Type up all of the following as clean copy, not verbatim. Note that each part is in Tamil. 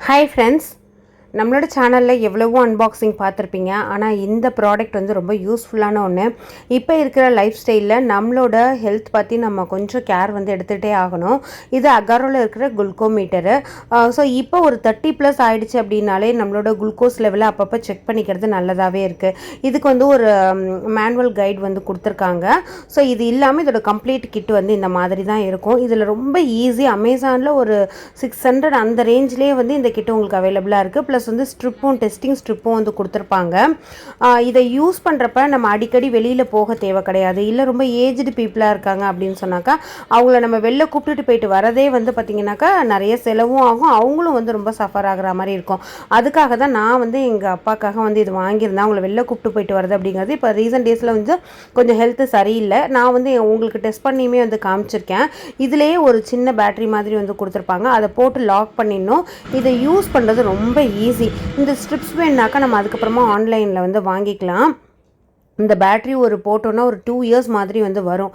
Hi friends, நம்மளோட சேனலில் எவ்வளவோ அன்பாக்சிங் பார்த்துருப்பீங்க. ஆனால் இந்த ப்ராடக்ட் வந்து ரொம்ப யூஸ்ஃபுல்லான ஒன்று. இப்போ இருக்கிற லைஃப் ஸ்டைலில் நம்மளோட ஹெல்த் பற்றி நம்ம கொஞ்சம் கேர் வந்து எடுத்துகிட்டே ஆகணும். இது அகாரோவில் இருக்கிற குளுக்கோமீட்டரு. ஸோ இப்போ ஒரு 30+ ஆகிடுச்சு அப்படின்னாலே நம்மளோட குளுக்கோஸ் லெவலை அப்பப்போ செக் பண்ணிக்கிறது நல்லதாகவே இருக்குது. இதுக்கு வந்து ஒரு மேனுவல் கைட் வந்து கொடுத்துருக்காங்க. ஸோ இது இல்லாமல் இதோட கம்ப்ளீட் கிட் வந்து இந்த மாதிரி தான் இருக்கும். இதில் ரொம்ப ஈஸி, அமேசானில் ஒரு 600 அந்த ரேஞ்சிலே வந்து இந்த கிட் உங்களுக்கு அவைலபிளாக இருக்குது. ப்ளஸ் வந்து டெஸ்டிங் ஸ்ட்ரிப்பும் வந்து கொடுத்துருப்பாங்க. இதை யூஸ் பண்ணுறப்ப நம்ம அடிக்கடி வெளியில் போக தேவை கிடையாது. இல்லை ரொம்ப ஏஜ்டு பீப்புளாக இருக்காங்க அப்படின்னு சொன்னாக்கா அவங்கள நம்ம வெளில கூப்பிட்டுட்டு போயிட்டு வரதே வந்து பார்த்திங்கனாக்கா நிறைய செலவும் ஆகும், அவங்களும் வந்து ரொம்ப சஃபர் ஆகிற மாதிரி இருக்கும். அதுக்காக தான் நான் வந்து எங்கள் அப்பாக்காக வந்து இது வாங்கியிருந்தேன். அவங்கள வெளில கூப்பிட்டு போயிட்டு வரது அப்படிங்கிறது இப்போ ரீசன்ட் டேஸில் வந்து கொஞ்சம் ஹெல்த்து சரியில்லை. நான் வந்து உங்களுக்கு டெஸ்ட் பண்ணியுமே வந்து காமிச்சிருக்கேன். இதுலேயே ஒரு சின்ன பேட்டரி மாதிரி வந்து கொடுத்துருப்பாங்க. அதை போட்டு லாக் பண்ணிடணும். இதை யூஸ் பண்ணுறது ரொம்ப ஈஸி. இந்த ஸ்ட்ரிப்ஸ் வேணுனாக்கா நம்ம அதுக்கப்புறமா ஆன்லைனில் வந்து வாங்கிக்கலாம். இந்த பேட்ரி ஒரு போட்டோன்னா ஒரு 2 இயர்ஸ் மாதிரி வந்து வரும்.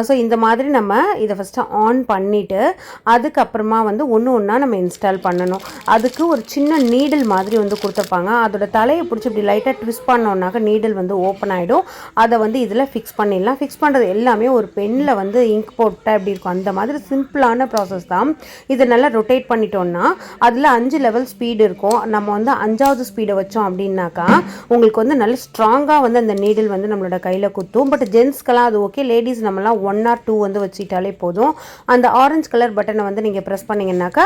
ஸோ இந்த மாதிரி நம்ம இதை ஃபஸ்ட்டு ஆன் பண்ணிவிட்டு அதுக்கப்புறமா வந்து ஒன்று ஒன்றா நம்ம இன்ஸ்டால் பண்ணணும். அதுக்கு ஒரு சின்ன நீடில் மாதிரி வந்து கொடுத்துருப்பாங்க. அதோட தலையை பிடிச்சி இப்படி லைட்டாக ட்விஸ்ட் பண்ணோன்னாக்கா நீடில் வந்து ஓப்பன் ஆகிடும். அதை வந்து இதில் ஃபிக்ஸ் பண்ணிடலாம். ஃபிக்ஸ் பண்ணுறது எல்லாமே ஒரு பெனில் வந்து இங்க் போட்டால் எப்படி இருக்கும் அந்த மாதிரி சிம்பிளான ப்ராசஸ் தான். இதை நல்லா ரொட்டேட் பண்ணிட்டோன்னா அதில் 5 லெவல் ஸ்பீடு இருக்கும். நம்ம வந்து 5வது ஸ்பீடை வச்சோம் அப்படின்னாக்கா உங்களுக்கு வந்து நல்ல ஸ்ட்ராங்காக வந்து அந்த நீடில் வந்து நம்மளோட கையில் குத்தும். பட் ஜென்ஸ்க்கெல்லாம் அது ஓகே. லேடிஸ் நம்மலாம் 1 or 2 வந்து வச்சுக்கிட்டாலே போதும். அந்த ஆரஞ்சு கலர் பட்டனை வந்து நீங்கள் ப்ரெஸ் பண்ணிங்கன்னாக்கா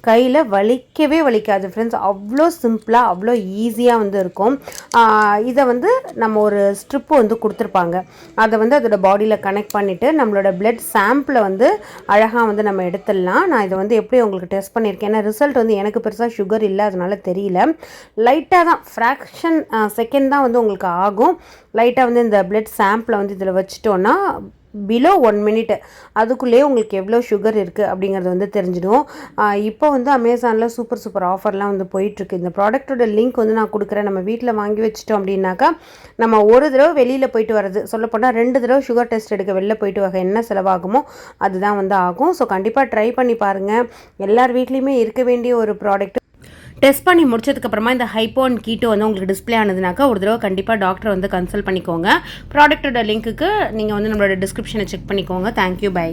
கையில் வலிக்கவே வலிக்காது ஃப்ரெண்ட்ஸ். அவ்வளோ சிம்பிளாக அவ்வளோ ஈஸியாக வந்து இருக்கும். இதை வந்து நம்ம ஒரு ஸ்ட்ரிப்பு வந்து கொடுத்துருப்பாங்க. அதை வந்து அதோட பாடியில் கனெக்ட் பண்ணிவிட்டு நம்மளோட பிளட் சாம்பிளை வந்து அழகாக வந்து நம்ம எடுத்துடலாம். நான் இதை வந்து எப்படி உங்களுக்கு டெஸ்ட் பண்ணியிருக்கேன். ஏன்னா ரிசல்ட் வந்து எனக்கு பெருசாக சுகர் இல்லை, அதனால தெரியல. லைட்டாக தான் ஃப்ராக்ஷன் செகண்ட் தான் வந்து உங்களுக்கு ஆகும். லைட்டாக வந்து இந்த பிளட் சாம்பிளை வந்து இதில் வச்சுட்டோன்னா பிலோ 1 minute அதுக்குள்ளேயே உங்களுக்கு எவ்வளோ சுகர் இருக்குது அப்படிங்கிறது வந்து தெரிஞ்சிடும். இப்போ வந்து அமேசானில் சூப்பர் ஆஃபர்லாம் வந்து போயிட்டுருக்கு. இந்த ப்ராடக்ட்டோட லிங்க் வந்து நான் கொடுக்குறேன். நம்ம வீட்டில் வாங்கி வச்சிட்டோம் அப்படின்னாக்கா நம்ம ஒரு தடவை வெளியில் போயிட்டு வர்றது, சொல்லப்போனால் 2 தடவை சுகர் டெஸ்ட் எடுக்க வெளில போயிட்டு வர என்ன செலவாகுமோ அதுதான் வந்து ஆகும். ஸோ கண்டிப்பாக ட்ரை பண்ணி பாருங்கள். எல்லார் வீட்லேயுமே இருக்க வேண்டிய ஒரு ப்ராடக்ட். டெஸ்ட் பண்ணி முடிச்சதுக்கப்புறமா இந்த ஹைப்போ அண்ட் கீட்டோ வந்து உங்களுக்கு டிஸ்பிளே ஆனதுனாக்கா ஒரு தடவை கண்டிப்பாக டாக்டரை வந்து கன்சல்ட் பண்ணிக்கோங்க. ப்ராடக்ட்டோட லிங்க்குக்கு நீங்கள் வந்து நம்மளோட டிஸ்கிரிப்ஷனை செக் பண்ணிக்கோங்க. Thank you, by.